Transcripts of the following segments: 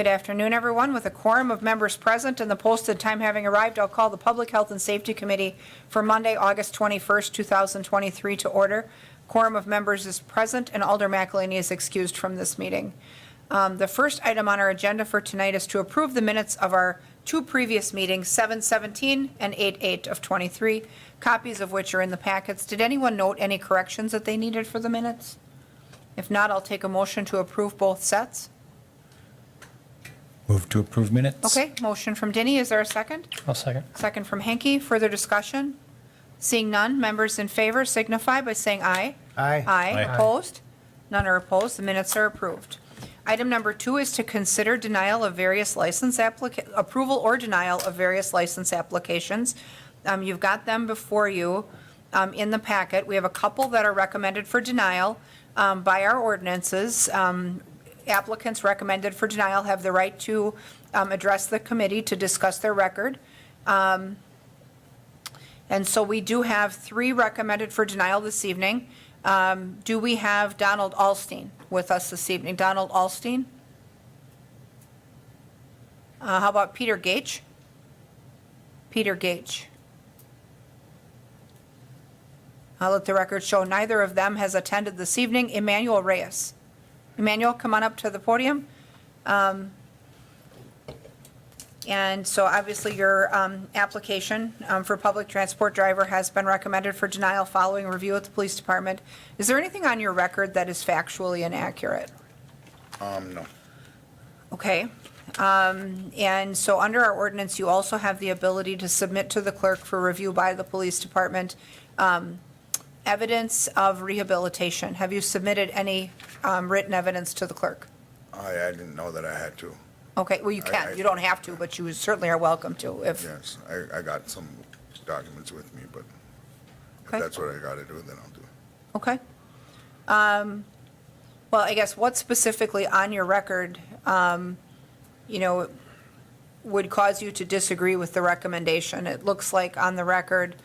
Good afternoon, everyone. With a quorum of members present and the posted time having arrived, I'll call the Public Health and Safety Committee for Monday, August 21st, 2023 to order. Quorum of members is present and Alder McElhaney is excused from this meeting. The first item on our agenda for tonight is to approve the minutes of our two previous meetings, 7/17 and 8/8 of 23, copies of which are in the packets. Did anyone note any corrections that they needed for the minutes? If not, I'll take a motion to approve both sets. Move to approve minutes. Okay, motion from Denny. Is there a second? I'll second. Second from Henke. Further discussion? Seeing none, members in favor signify by saying aye. Aye. Aye. Aye. Opposed? None are opposed. The minutes are approved. Item number 2 is to consider denial of various approval or denial of various license applications. You've got them before you in the packet. We have a couple that are recommended for denial by our ordinances. Applicants recommended for denial have the right to address the committee to discuss their record. And so we do have 3 recommended for denial this evening. Do we have Donald Alstein with us this evening? Donald Alstein? How about Peter Gage? Peter Gage. I'll let the record show neither of them has attended this evening. Emmanuel Reyes. Emmanuel, come on up to the podium. And so obviously your application for public transport driver has been recommended for denial following review at the police department. Is there anything on your record that is factually inaccurate? No. Okay. And so under our ordinance, you also have the ability to submit to the clerk for review by the police department evidence of rehabilitation. Have you submitted any written evidence to the clerk? I didn't know that I had to. Okay, well, you can. You don't have to, but you certainly are welcome to if. Yes, I got some documents with me, but Okay. if that's what I got to do, then I'll do it. Okay. Well, I guess what specifically on your record, would cause you to disagree with the recommendation? It looks like on the record,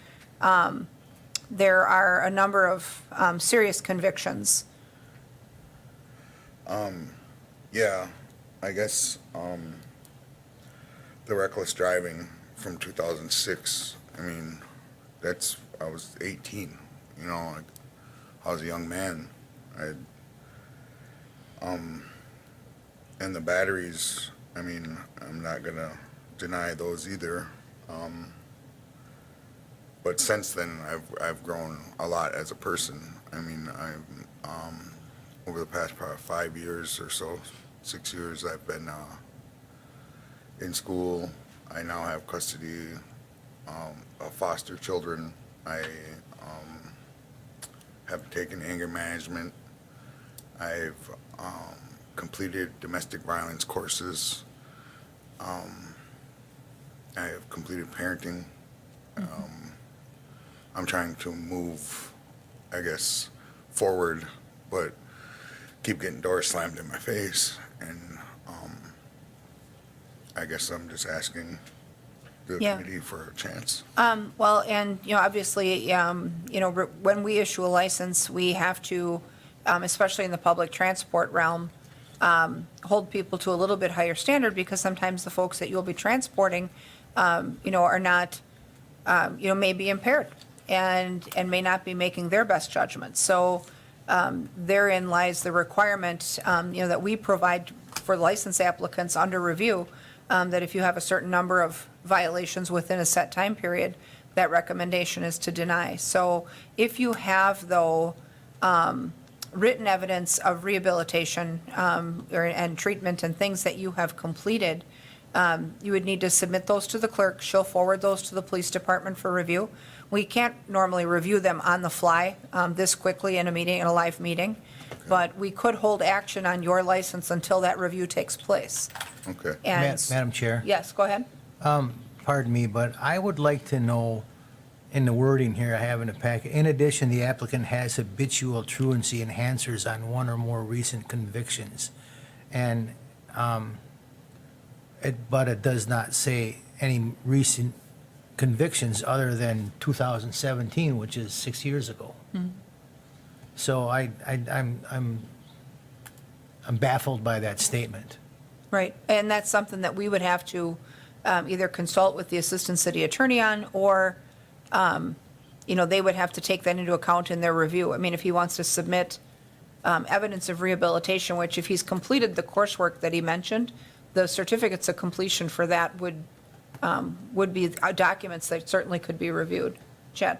there are a number of serious convictions. Yeah, I guess the reckless driving from 2006, I mean, I was 18, I was a young man. And the batteries, I mean, I'm not going to deny those either. But since then, I've grown a lot as a person. I mean, over the past probably 5 years or so, 6 years, I've been in school. I now have custody of foster children. I have taken anger management. I've completed domestic violence courses. I have completed parenting. I'm trying to move, I guess, forward, but keep getting doors slammed in my face. And I guess I'm just asking the Yeah. committee for a chance. Well, and, obviously, when we issue a license, we have to, especially in the public transport realm, hold people to a little bit higher standard because sometimes the folks that you'll be transporting, are not, may be impaired and may not be making their best judgment. So therein lies the requirement, that we provide for license applicants under review, that if you have a certain number of violations within a set time period, that recommendation is to deny. So if you have, though, written evidence of rehabilitation and treatment and things that you have completed, you would need to submit those to the clerk. She'll forward those to the police department for review. We can't normally review them on the fly this quickly in a live meeting, but we could hold action on your license until that review takes place. Okay. And Madam Chair, yes, go ahead. pardon me, but I would like to know, in the wording here I have in the packet, in addition, the applicant has habitual truancy enhancers on one or more recent convictions. And, but it does not say any recent convictions other than 2017, which is 6 years ago. So I'm baffled by that statement. Right, and that's something that we would have to either consult with the assistant city attorney on, or, they would have to take that into account in their review. I mean, if he wants to submit evidence of rehabilitation, which if he's completed the coursework that he mentioned, the certificates of completion for that would be documents that certainly could be reviewed. Chad?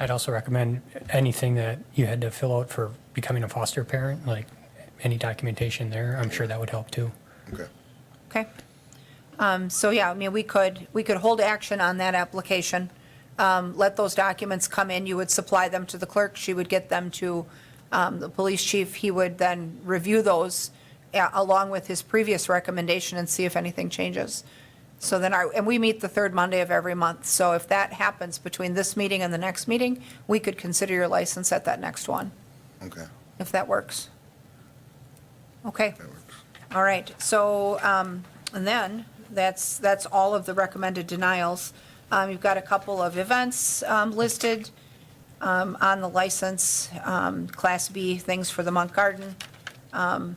I'd also recommend anything that you had to fill out for becoming a foster parent, like any documentation there, I'm sure that would help too. Okay. Okay. So yeah, I mean, we could hold action on that application, let those documents come in, you would supply them to the clerk, she would get them to the police chief, he would then review those along with his previous recommendation and see if anything changes. So then and we meet the third Monday of every month, so if that happens between this meeting and the next meeting, we could consider your license at that next one, Okay. if that works. Okay. That works. All right, so, and then, that's all of the recommended denials. You've got a couple of events listed on the license, Class B things for the Monk Garden. And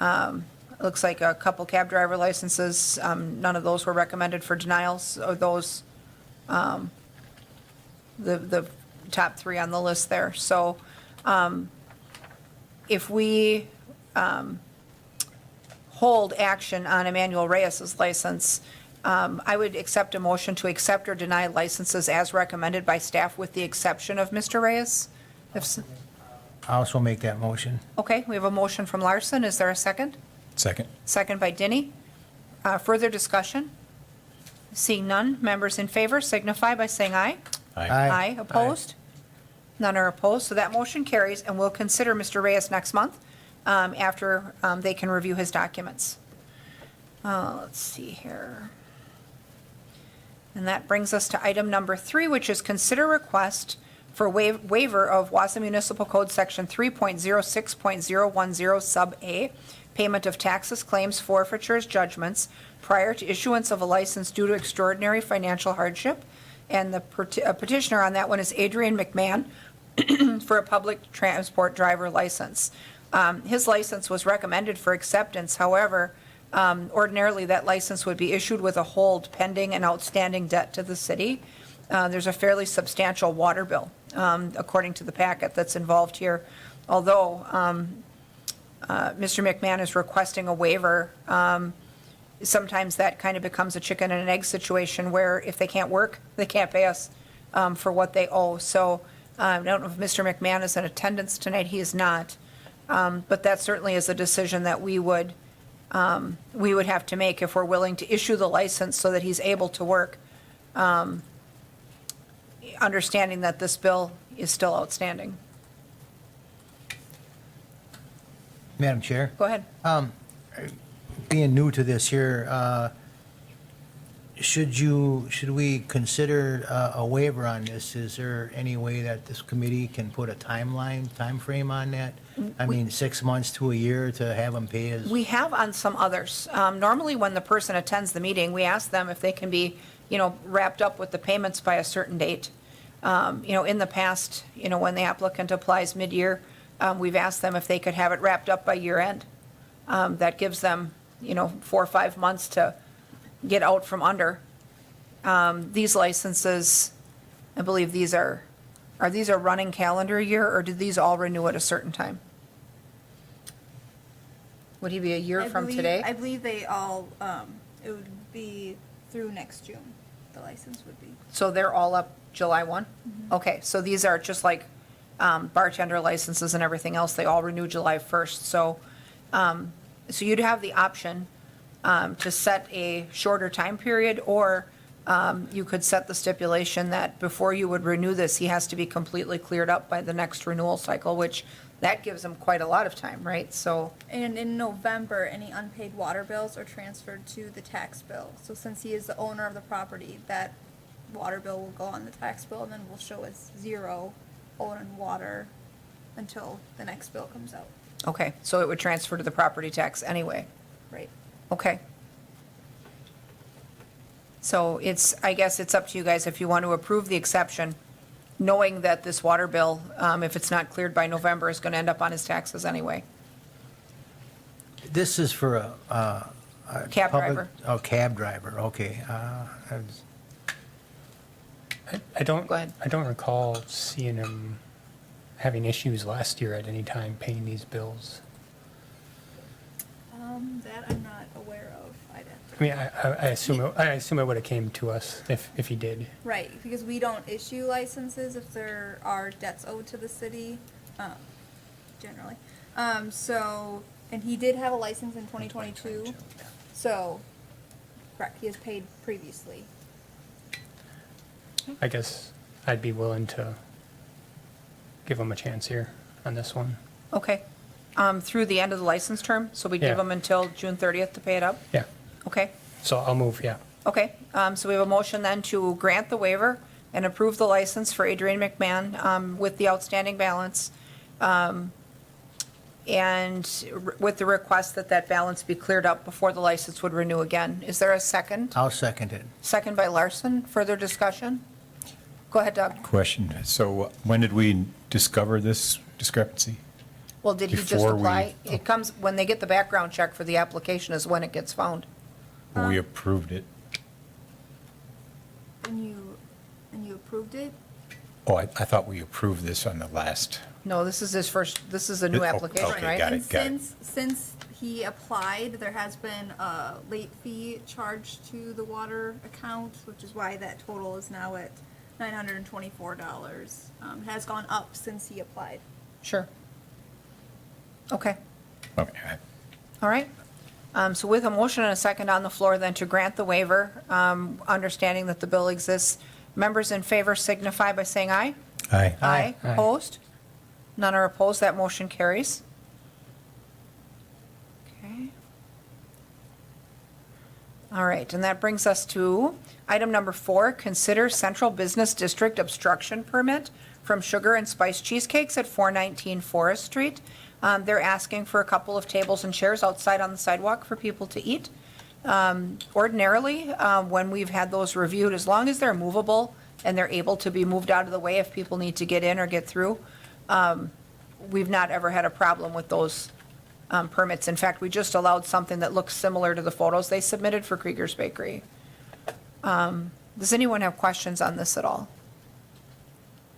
it looks like a couple cab driver licenses, none of those were recommended for denials, or those, the top three on the list there. So, if we hold action on Emmanuel Reyes's license, I would accept a motion to accept or deny licenses as recommended by staff with the exception of Mr. Reyes. I also make that motion. Okay, we have a motion from Larson. Is there a second? Second. Second by Denny. Further discussion? Seeing none, members in favor signify by saying aye. Aye. Opposed? None are opposed, so that motion carries, and we'll consider Mr. Reyes next month after they can review his documents. Let's see here. And that brings us to item number 3, which is consider request for waiver of Wausau Municipal Code Section 3.06.010 Sub A, payment of taxes, claims, forfeitures, judgments prior to issuance of a license due to extraordinary financial hardship. And the petitioner on that one is Adrian McMahon for a public transport driver license. His license was recommended for acceptance. However, ordinarily that license would be issued with a hold pending an outstanding debt to the city. There's a fairly substantial water bill, according to the packet that's involved here. Although Mr. McMahon is requesting a waiver, sometimes that kind of becomes a chicken and an egg situation where if they can't work, they can't pay us for what they owe. So I don't know if Mr. McMahon is in attendance tonight. He is not. But that certainly is a decision that we would have to make if we're willing to issue the license so that he's able to work, understanding that this bill is still outstanding. Madam Chair? Go ahead. Being new to this here, should we consider a waiver on this? Is there any way that this committee can put a time frame on that? I mean, 6 months to a year to have them pay as? We have on some others. Normally, when the person attends the meeting, we ask them if they can be, wrapped up with the payments by a certain date. In the past, when the applicant applies mid-year, we've asked them if they could have it wrapped up by year end. That gives them, 4 or 5 months to get out from under. These licenses, I believe these are these a running calendar year, or do these all renew at a certain time? Would he be a year from today? I believe they all, it would be through next June, the license would be. So they're all up July 1? Okay, so these are just like bartender licenses and everything else, they all renew July 1st. So you'd have the option to set a shorter time period, or you could set the stipulation that before you would renew this, he has to be completely cleared up by the next renewal cycle, which that gives him quite a lot of time, right? So, And in November, any unpaid water bills are transferred to the tax bill. So since he is the owner of the property, that water bill will go on the tax bill, and then will show as zero owing water until the next bill comes out. okay, so it would transfer to the property tax anyway. Right. Okay. So I guess it's up to you guys if you want to approve the exception, knowing that this water bill, if it's not cleared by November, is going to end up on his taxes anyway. This is for a Cab public- driver. Oh, cab driver, okay. I don't, Go ahead. I don't recall seeing him having issues last year at any time paying these bills. That I'm not aware of. I'd have to. I mean, I assume it would have came to us if he did. Right, because we don't issue licenses if there are debts owed to the city, generally. So, and he did have a license in 2022, so, correct, he has paid previously. I guess I'd be willing to give him a chance here on this one. Okay. Through the end of the license term, so we give Yeah. them until June 30th to pay it up? Yeah, Okay, so I'll move, yeah. okay. So we have a motion then to grant the waiver and approve the license for Adrian McMahon with the outstanding balance. And with the request that that balance be cleared up before the license would renew again. Is there a second? I'll second it. Second by Larson. Further discussion? Go ahead, Doug. Question. So when did we discover this discrepancy? Well, did he just Before we- apply? It comes, when they get the background check for the application is when it gets found. We approved it. And you approved it? Oh, I thought we approved this on the last. No, this is his first, this is a new Oh, application, okay, right? got And it, got it. since he applied, there has been a late fee charged to the water account, which is why that total is now at $924. It has gone up since he applied. Sure. Okay, Okay. all right. So with a motion and a second on the floor then to grant the waiver, understanding that the bill exists, members in favor signify by saying aye. Aye. Aye. Aye. Opposed? None are opposed, that motion carries. Okay. All right, and that brings us to item number 4, consider Central Business District obstruction permit from Sugar and Spice Cheesecakes at 419 Forest Street. They're asking for a couple of tables and chairs outside on the sidewalk for people to eat. Ordinarily, when we've had those reviewed, as long as they're movable and they're able to be moved out of the way if people need to get in or get through, we've not ever had a problem with those permits. In fact, we just allowed something that looks similar to the photos they submitted for Krieger's Bakery. Does anyone have questions on this at all?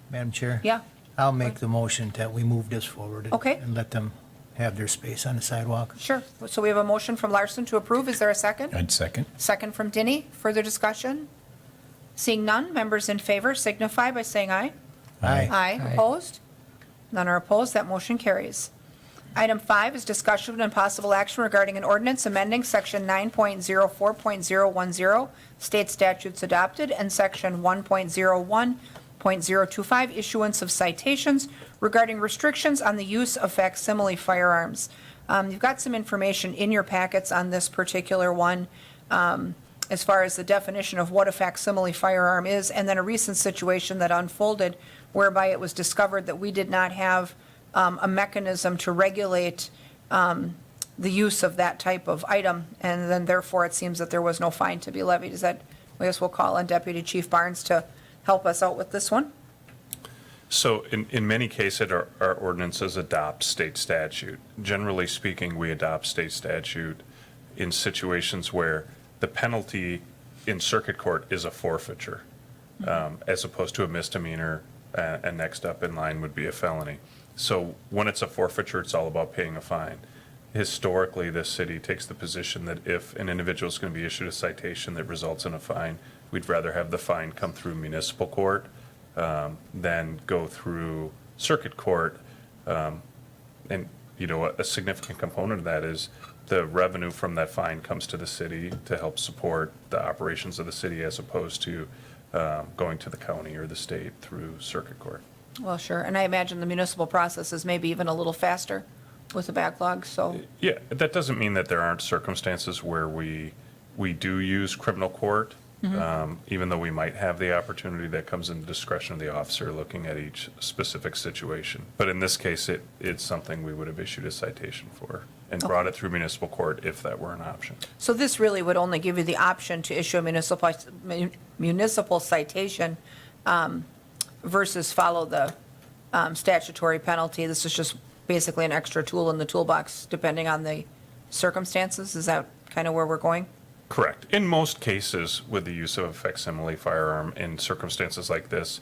Madam Chair? Yeah? I'll make the motion that we move this forward. Okay. And let them have their space on the sidewalk. Sure. So we have a motion from Larson to approve. Is there a second? I'd second. Second from Denny. Further discussion? Seeing none, members in favor signify by saying aye. Aye. Aye. Aye. Opposed? None are opposed. That motion carries. Item 5 is discussion and possible action regarding an ordinance amending Section 9.04.010, state statutes adopted, and Section 1.01.025, issuance of citations regarding restrictions on the use of facsimile firearms. You've got some information in your packets on this particular one, as far as the definition of what a facsimile firearm is, and then a recent situation that unfolded whereby it was discovered that we did not have a mechanism to regulate the use of that type of item, and then therefore it seems that there was no fine to be levied. Is that, I guess we'll call on Deputy Chief Barnes to help us out with this one? So in many cases, our ordinances adopt state statute. Generally speaking, we adopt state statute in situations where the penalty in circuit court is a forfeiture, as opposed to a misdemeanor, and next up in line would be a felony. So when it's a forfeiture, it's all about paying a fine. Historically, this city takes the position that if an individual is going to be issued a citation that results in a fine, we'd rather have the fine come through municipal court than go through circuit court. And, you know, a significant component of that is the revenue from that fine comes to the city to help support the operations of the city as opposed to going to the county or the state through circuit court. Well, sure, and I imagine the municipal process is maybe even a little faster with the backlog, so, Yeah, that doesn't mean that there aren't circumstances where we do use criminal court, even though we might have the opportunity that comes in the discretion of the officer looking at each specific situation. But in this case, it's something we would have issued a citation for and brought it through municipal court if that were an option. so this really would only give you the option to issue a municipal citation versus follow the statutory penalty. This is just basically an extra tool in the toolbox, depending on the circumstances? Is that kind of where we're going? Correct. In most cases, with the use of a facsimile firearm in circumstances like this,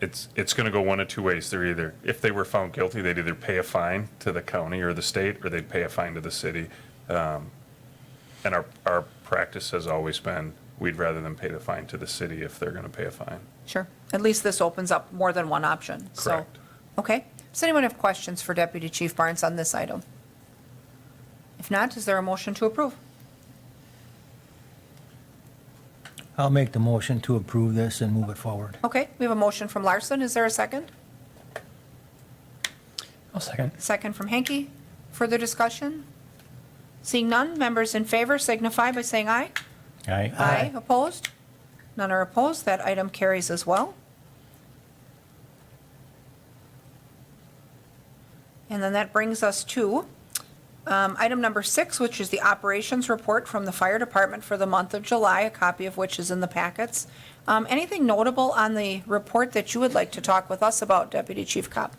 it's going to go one of two ways. They're either, if they were found guilty, they'd either pay a fine to the county or the state, or they'd pay a fine to the city. And our practice has always been, we'd rather them pay the fine to the city if they're going to pay a fine. Sure. At least this opens up more than one option. So, Correct. okay. Does anyone have questions for Deputy Chief Barnes on this item? If not, is there a motion to approve? I'll make the motion to approve this and move it forward. Okay, we have a motion from Larson. Is there a second? I'll second. Second from Hanky. Further discussion? Seeing none, members in favor signify by saying aye. Aye. Aye. Opposed? None are opposed. That item carries as well. And then that brings us to item number 6, which is the operations report from the fire department for the month of July, a copy of which is in the packets. Anything notable on the report that you would like to talk with us about, Deputy Chief Kopp?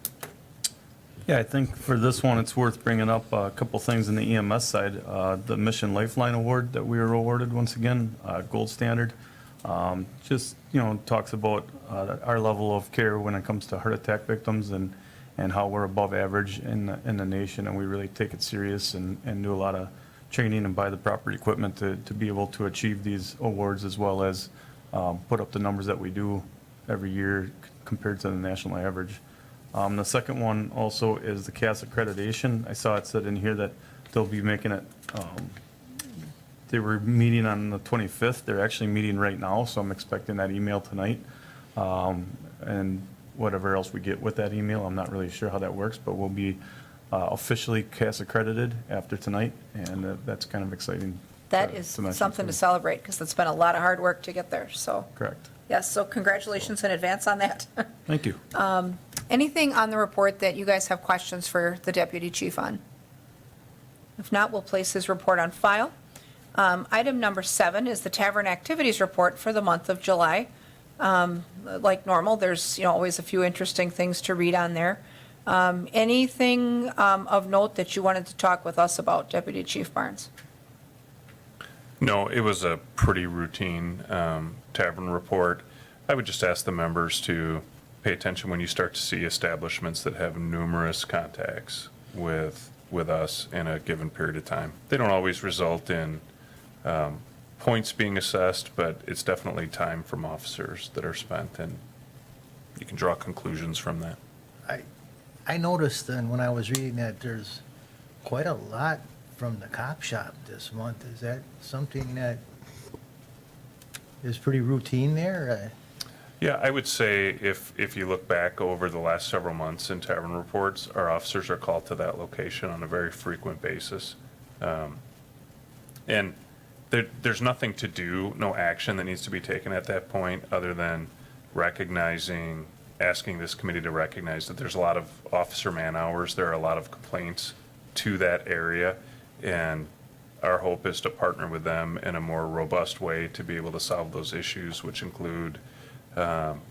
Yeah, I think for this one, it's worth bringing up a couple things in the EMS side. The Mission Lifeline Award that we were awarded once again, gold standard. Just, talks about our level of care when it comes to heart attack victims and how we're above average in the nation, and we really take it serious and do a lot of training and buy the proper equipment to be able to achieve these awards, as well as put up the numbers that we do every year compared to the national average. The second one also is the CAS accreditation. I saw it said in here that they'll be making it, they were meeting on the 25th. They're actually meeting right now, so I'm expecting that email tonight. And whatever else we get with that email, I'm not really sure how that works, but we'll be officially CAS accredited after tonight, and that's kind of exciting. That to is mention, something to so. celebrate, because it's been a lot of hard work to get there, so. Correct. Yes, so congratulations in advance on that. Thank you. Anything on the report that you guys have questions for the deputy chief on? If not, we'll place his report on file. Item number 7 is the Tavern activities report for the month of July. Like normal, there's always a few interesting things to read on there. Anything of note that you wanted to talk with us about, Deputy Chief Barnes? No, it was a pretty routine tavern report. I would just ask the members to pay attention when you start to see establishments that have numerous contacts with us in a given period of time. They don't always result in points being assessed, but it's definitely time from officers that are spent, and you can draw conclusions from that. I noticed then when I was reading that there's quite a lot from the cop shop this month. Is that something that is pretty routine there? Yeah, I would say if you look back over the last several months in tavern reports, our officers are called to that location on a very frequent basis. And there's nothing to do, no action that needs to be taken at that point, other than asking this committee to recognize that there's a lot of officer man hours, there are a lot of complaints to that area, and our hope is to partner with them in a more robust way to be able to solve those issues, which include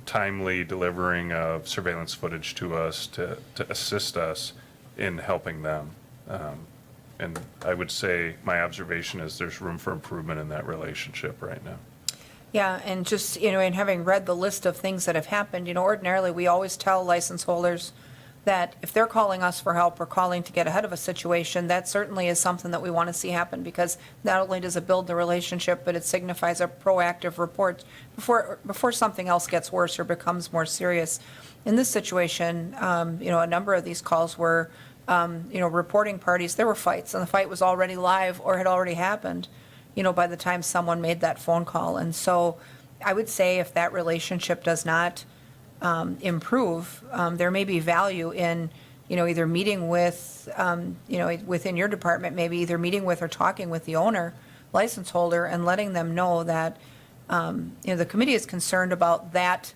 timely delivering of surveillance footage to us to assist us in helping them. And I would say my observation is there's room for improvement in that relationship right now. Yeah, and just, and having read the list of things that have happened, ordinarily, we always tell license holders that if they're calling us for help or calling to get ahead of a situation, that certainly is something that we want to see happen, because not only does it build the relationship, but it signifies a proactive report before something else gets worse or becomes more serious. In this situation, a number of these calls were, reporting parties. There were fights, and the fight was already live or had already happened, by the time someone made that phone call. And so I would say if that relationship does not improve, there may be value in, either meeting with, within your department, maybe either meeting with or talking with the owner, license holder, and letting them know that, the committee is concerned about that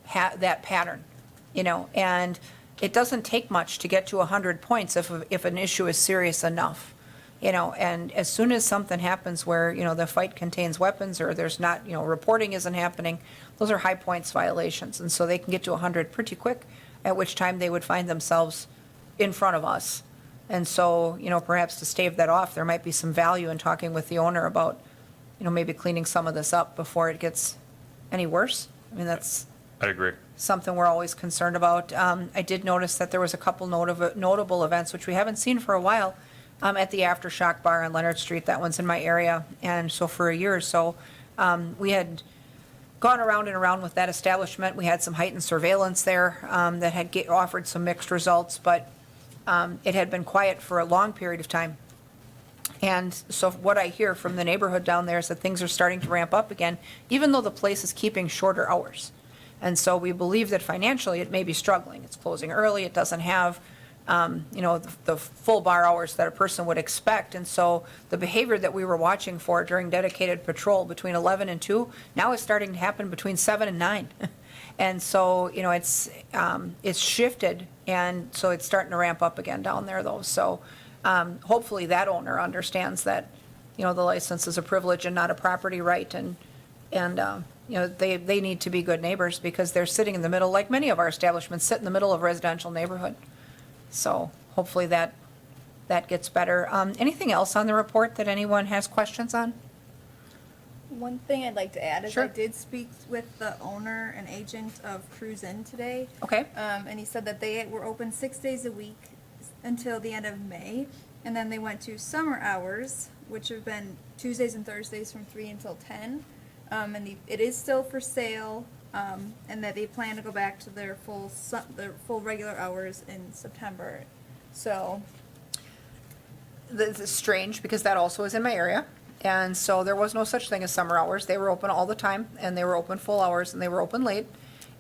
pattern, and it doesn't take much to get to 100 points if an issue is serious enough. And as soon as something happens where, the fight contains weapons or there's not, reporting isn't happening, those are high points violations. And so they can get to 100 pretty quick, at which time they would find themselves in front of us And so, perhaps to stave that off, there might be some value in talking with the owner about, maybe cleaning some of this up before it gets any worse. I mean, that's I agree. something we're always concerned about. I did notice that there was a couple notable events, which we haven't seen for a while, at the Aftershock Bar on Leonard Street. That one's in my area. And so for a year or so, we had gone around and around with that establishment. We had some heightened surveillance there that had offered some mixed results, but it had been quiet for a long period of time. And so what I hear from the neighborhood down there is that things are starting to ramp up again, even though the place is keeping shorter hours. And so we believe that financially it may be struggling. It's closing early. It doesn't have, the full bar hours that a person would expect. And so the behavior that we were watching for during dedicated patrol between 11 and 2 now is starting to happen between 7 and 9. And so, it's shifted, and so it's starting to ramp up again down there, though. So hopefully that owner understands that, the license is a privilege and not a property right, and they need to be good neighbors because they're sitting in the middle, like many of our establishments sit in the middle of a residential neighborhood. So hopefully that gets better. Anything else on the report that anyone has questions on? One thing I'd like to add is Sure. I did speak with the owner and agent of Cruise Inn today. Okay. And he said that they were open 6 days a week until the end of May. And then they went to summer hours, which have been Tuesdays and Thursdays from 3 until 10. And it is still for sale, and that they plan to go back to their full regular hours in September. So, This is strange because that also is in my area. And so there was no such thing as summer hours. They were open all the time, and they were open full hours, and they were open late.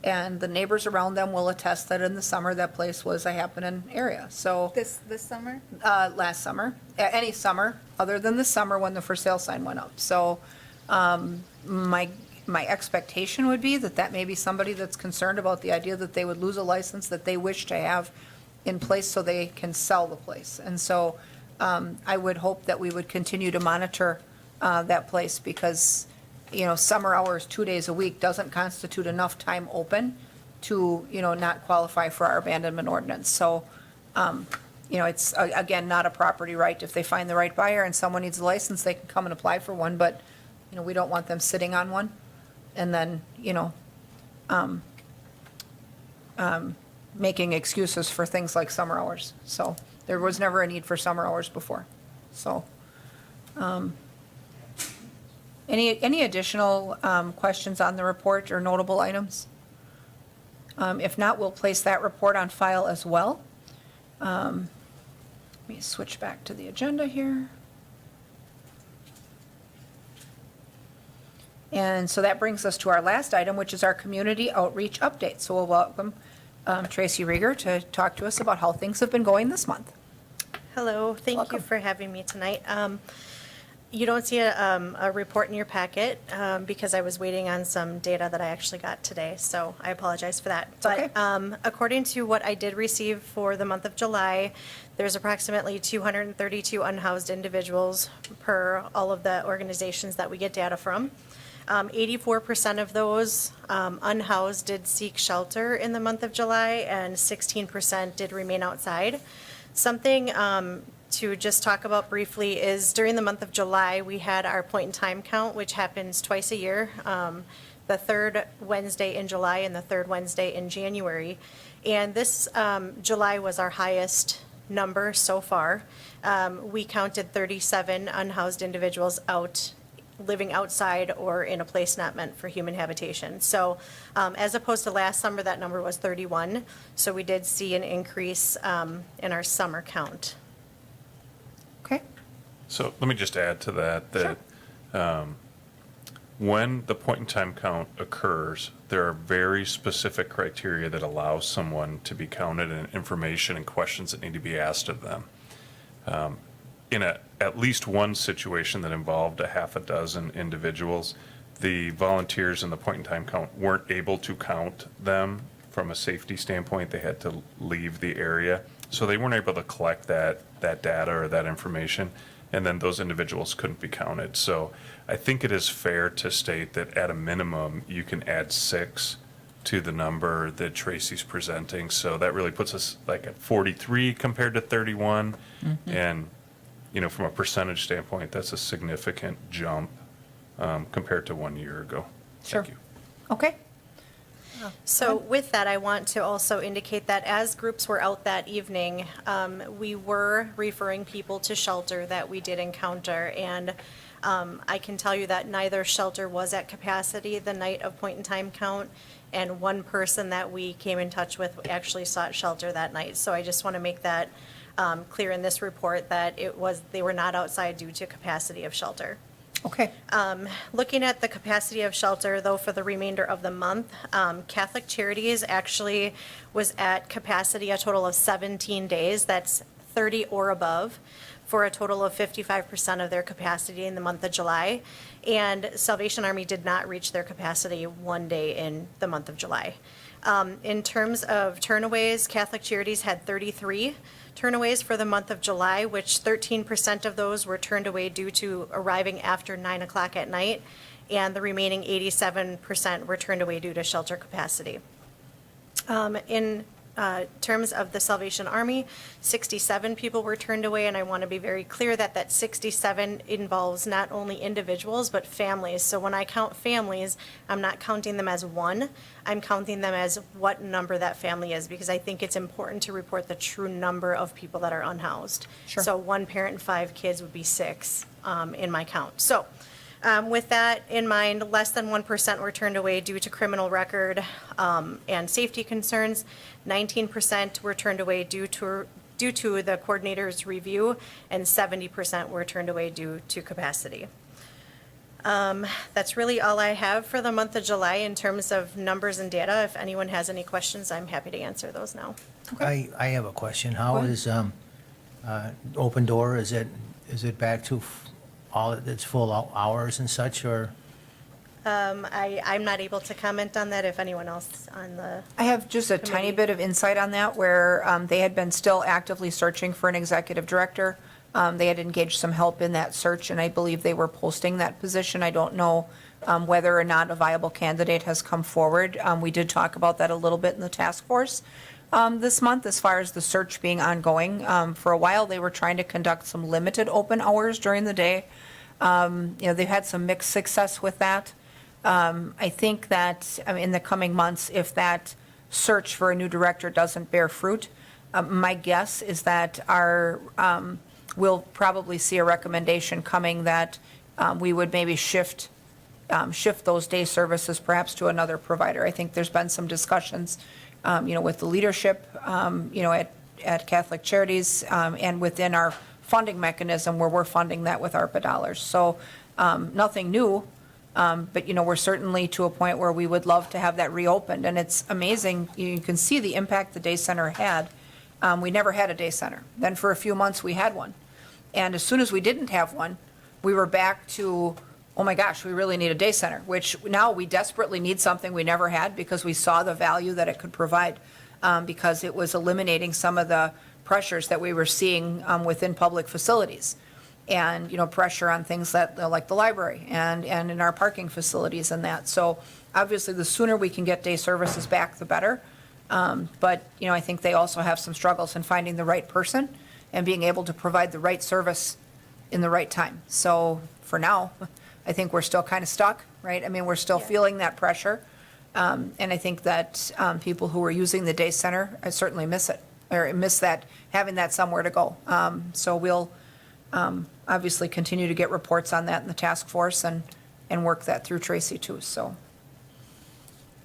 And the neighbors around them will attest that in the summer, that place was a happening area. So, this summer? last summer, any summer, other than the summer when the for sale sign went up. So, my expectation would be that may be somebody that's concerned about the idea that they would lose a license that they wish to have in place so they can sell the place. And so, I would hope that we would continue to monitor that place because, summer hours, 2 days a week doesn't constitute enough time open to, not qualify for our abandonment ordinance. So, it's, again, not a property right. If they find the right buyer and someone needs a license, they can come and apply for one, but, we don't want them sitting on one and then, making excuses for things like summer hours. So there was never a need for summer hours before. So, any additional questions on the report or notable items? If not, we'll place that report on file as well. Let me switch back to the agenda here. And so that brings us to our last item, which is our community outreach update. So we'll welcome Tracy Rieger to talk to us about how things have been going this month. Hello, thank Welcome. you for having me tonight. You don't see a report in your packet because I was waiting on some data that I actually got today, so I apologize for that. okay. But according to what I did receive for the month of July, there's approximately 232 unhoused individuals per all of the organizations that we get data from. 84% of those unhoused did seek shelter in the month of July, and 16% did remain outside. Something to just talk about briefly is during the month of July, we had our point-in-time count, which happens twice a year, the third Wednesday in July and the third Wednesday in January. And this July was our highest number so far. We counted 37 unhoused individuals living outside or in a place not meant for human habitation. So as opposed to last summer, that number was 31. So we did see an increase in our summer count. Okay? So let me just add to that, when the point-in-time count occurs, there are very specific criteria that allow someone to be counted and information and questions that need to be asked of them. In at least one situation that involved a half a dozen individuals, the volunteers in the point-in-time count weren't able to count them from a safety standpoint. They had to leave the area. So they weren't able to collect that data or that information, and then those individuals couldn't be counted. So I think it is fair to state that at a minimum, you can add 6 to the number that Tracy's presenting. So that really puts us like at 43 compared to 31. And, you know, from a percentage standpoint, that's a significant jump compared to 1 year ago. Sure. Thank you. Okay. So with that, I want to also indicate that as groups were out that evening, we were referring people to shelter that we did encounter. And I can tell you that neither shelter was at capacity the night of point in time count. And one person that we came in touch with actually sought shelter that night. So I just want to make that clear in this report that they were not outside due to capacity of shelter. Okay. Looking at the capacity of shelter, though, for the remainder of the month, Catholic Charities actually was at capacity a total of 17 days. That's 30 or above, for a total of 55% of their capacity in the month of July. And Salvation Army did not reach their capacity 1 day in the month of July. In terms of turnaways, Catholic Charities had 33 turnaways for the month of July, which 13% of those were turned away due to arriving after 9 o'clock at night, and the remaining 87% were turned away due to shelter capacity. In terms of the Salvation Army, 67 people were turned away, and I want to be very clear that that 67 involves not only individuals, but families. So when I count families, I'm not counting them as one, I'm counting them as what number that family is, because I think it's important to report the true number of people that are unhoused. Sure. So one parent and 5 kids would be 6 in my count. So with that in mind, less than 1% were turned away due to criminal record and safety concerns. 19% were turned away due to the coordinator's review, and 70% were turned away due to capacity. That's really all I have for the month of July in terms of numbers and data. If anyone has any questions, I'm happy to answer those now. I have a question. How ahead. is Open Door, is it back to all its full hours and such, or? I'm not able to comment on that. If anyone else on the, I have just a tiny Committee. bit of insight on that, where they had been still actively searching for an executive director. They had engaged some help in that search, and I believe they were posting that position. I don't know whether or not a viable candidate has come forward. We did talk about that a little bit in the task force this month, as far as the search being ongoing. For a while, they were trying to conduct some limited open hours during the day. They've had some mixed success with that. I think that in the coming months, if that search for a new director doesn't bear fruit, my guess is that we'll probably see a recommendation coming that we would maybe shift those day services perhaps to another provider. I think there's been some discussions, with the leadership, at Catholic Charities, and within our funding mechanism, where we're funding that with ARPA dollars. So nothing new. But, we're certainly to a point where we would love to have that reopened. And it's amazing, you can see the impact the day center had. We never had a day center. Then for a few months, we had one. And as soon as we didn't have one, we were back to, oh my gosh, we really need a day center, which now we desperately need something we never had, because we saw the value that it could provide, because it was eliminating some of the pressures that we were seeing within public facilities. And, pressure on things that, like the library and in our parking facilities and that. So obviously, the sooner we can get day services back, the better. But, I think they also have some struggles in finding the right person and being able to provide the right service in the right time. So for now, I think we're still kind of stuck, right? We're still feeling that pressure. And I think that people who are using the day center, I certainly miss it, or miss that, having that somewhere to go. So we'll obviously continue to get reports on that in the task force and work that through Tracy too. So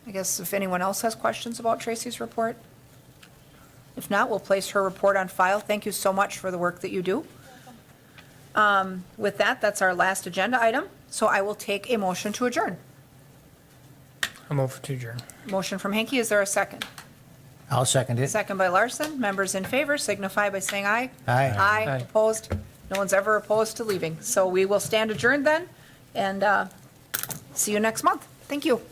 I guess if anyone else has questions about Tracy's report. If not, we'll place her report on file. Thank you so much for the work that you do. With that, that's our last agenda item. So I will take a motion to adjourn. I'm over to adjourn. Motion from Henke, is there a second? I'll second it. Second by Larson. Members in favor signify by saying aye. Aye. Aye, Aye. opposed? No one's ever opposed to leaving. So we will stand adjourned then, and see you next month. Thank you.